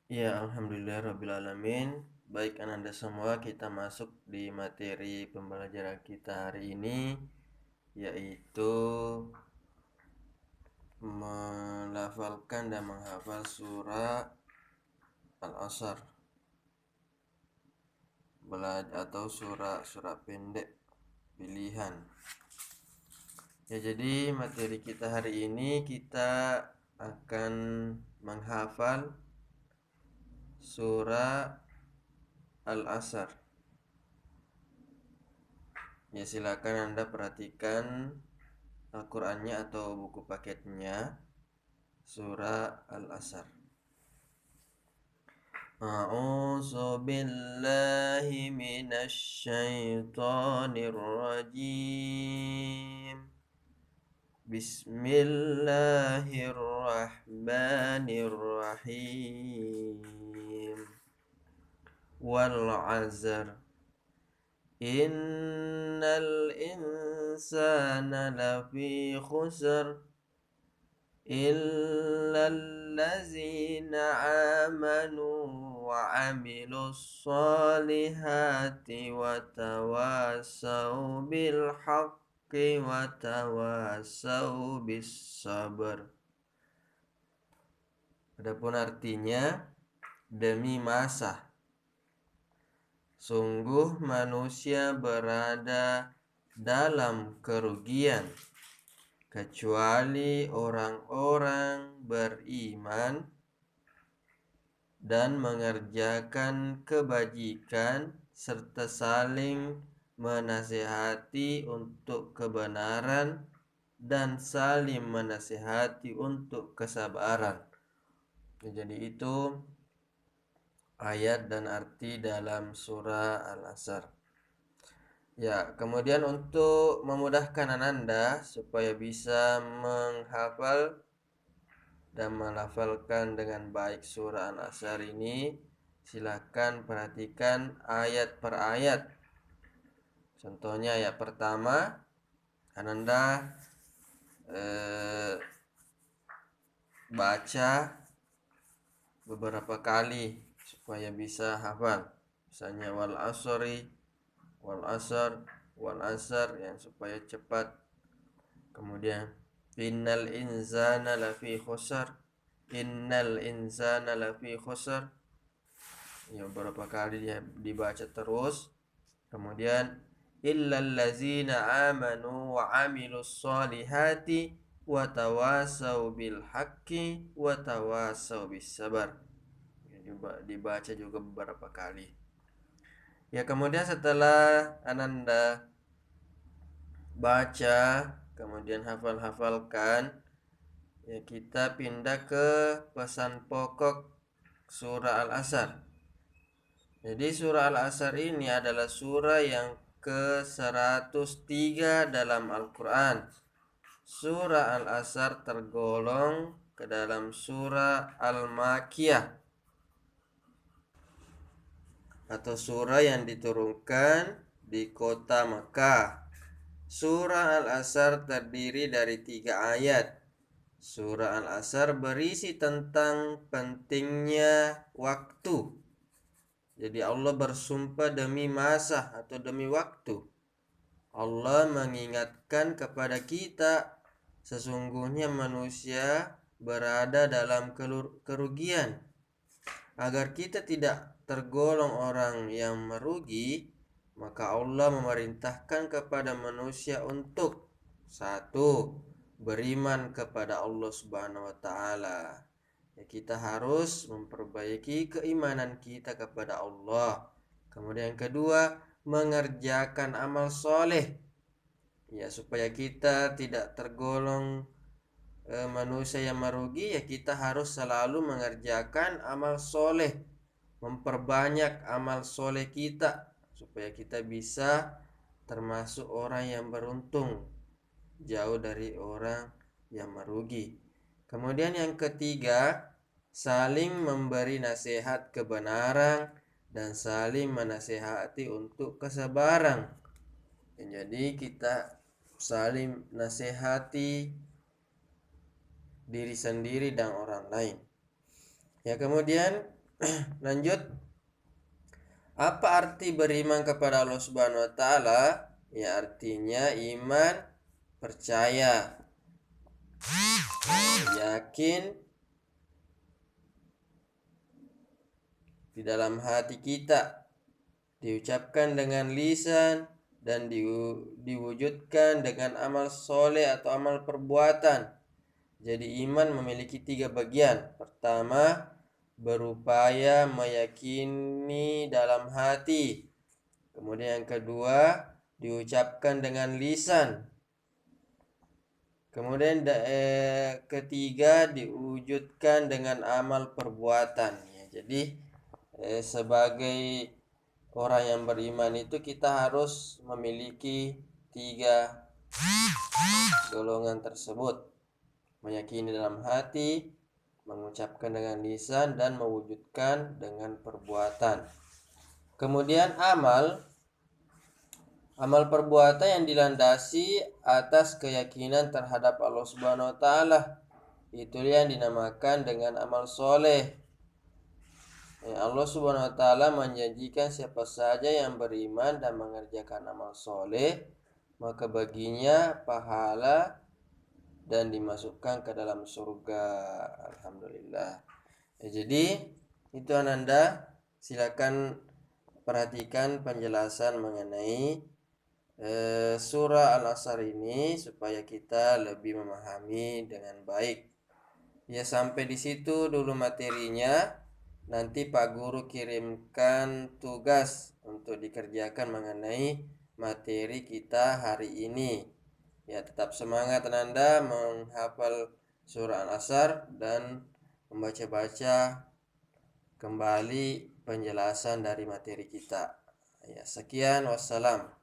Ya, alhamdulillahirrabbilalamin. Baik Ananda semua, kita masuk di materi pembelajaran kita hari ini, yaitu melafalkan dan menghafal surah Al-Asr atau surah pendek pilihan. Ya, jadi materi kita hari ini kita akan menghafal surah Al-Asr. Ya, silakan Anda perhatikan Al-Qur'annya atau buku paketnya surah Al-Asr. A'udzu billahi minasy syaithanir rajim. Bismillahirrahmanirrahim. Wal 'asr. Innal insana lafi khusr illal ladzina amanu wa 'amilus solihati wa tawassaw bil haqqi wa tawassaw bis sabr. Adapun artinya, demi masa sungguh manusia berada dalam kerugian kecuali orang-orang beriman dan mengerjakan kebajikan serta saling menasihati untuk kebenaran dan saling menasihati untuk kesabaran. Jadi itu ayat dan arti dalam surah Al-Asr. Ya, kemudian untuk memudahkan Ananda supaya bisa menghafal dan melafalkan dengan baik surah Al-Asr ini, silakan perhatikan ayat per ayat. Contohnya ayat pertama, Ananda baca beberapa kali supaya bisa hafal. Misalnya wal asri, wal asr, wal asr, yang supaya cepat. Kemudian innal insana lafi khusr, innal insana lafi khusr. Ya, beberapa kali dia dibaca terus. Kemudian illal ladzina amanu wa 'amilus solihati wa tawassaw bil haqqi wa tawassaw bis sabar. Dibaca juga beberapa kali. Ya, kemudian setelah Ananda baca, kemudian hafal-hafalkan, ya kita pindah ke pesan pokok surah Al-Asr. Jadi surah Al-Asr ini adalah surah yang ke-103 dalam Al-Quran. Surah Al-Asr tergolong ke dalam surah Al-Makiyah, atau surah yang diturunkan di kota Mekah. Surah Al-Asr terdiri dari 3 ayat. Surah Al-Asr berisi tentang pentingnya waktu. Jadi Allah bersumpah demi masa atau demi waktu. Allah mengingatkan kepada kita sesungguhnya manusia berada dalam kerugian. Agar kita tidak tergolong orang yang merugi, maka Allah memerintahkan kepada manusia untuk 1. Beriman kepada Allah Subhanahu wa taala. Ya, kita harus memperbaiki keimanan kita kepada Allah. Kemudian yang kedua, mengerjakan amal soleh. Ya, supaya kita tidak tergolong manusia yang merugi, ya kita harus selalu mengerjakan amal soleh, memperbanyak amal soleh kita supaya kita bisa termasuk orang yang beruntung, jauh dari orang yang merugi. Kemudian yang ketiga, saling memberi nasihat kebenaran dan saling menasihati untuk kesabaran. Jadi kita saling nasihati diri sendiri dan orang lain. Ya, kemudian Lanjut, apa arti beriman kepada Allah Subhanahu wa taala? Ya, artinya iman, percaya, yakin di dalam hati kita, diucapkan dengan lisan dan diwujudkan dengan amal soleh atau amal perbuatan. Jadi iman memiliki 3 bagian. Pertama, berupaya meyakini dalam hati. Kemudian yang kedua, diucapkan dengan lisan. Kemudian ketiga, diwujudkan dengan amal perbuatan. Ya, jadi sebagai orang yang beriman itu kita harus memiliki 3 golongan tersebut. Meyakini dalam hati, mengucapkan dengan lisan, dan mewujudkan dengan perbuatan. Kemudian amal perbuatan yang dilandasi atas keyakinan terhadap Allah Subhanahu wa taala. Itu yang dinamakan dengan amal soleh. Allah Subhanahu wa taala menjanjikan siapa saja yang beriman dan mengerjakan amal soleh, maka baginya pahala dan dimasukkan ke dalam surga. Alhamdulillah. Jadi itu Ananda, silakan perhatikan penjelasan mengenai surah Al-Asr ini supaya kita lebih memahami dengan baik. Ya, sampai di situ dulu materinya. Nanti Pak Guru kirimkan tugas untuk dikerjakan mengenai materi kita hari ini. Ya, tetap semangat Ananda menghafal surah Al-Asr dan membaca-baca kembali penjelasan dari materi kita. Ya, sekian, wassalam.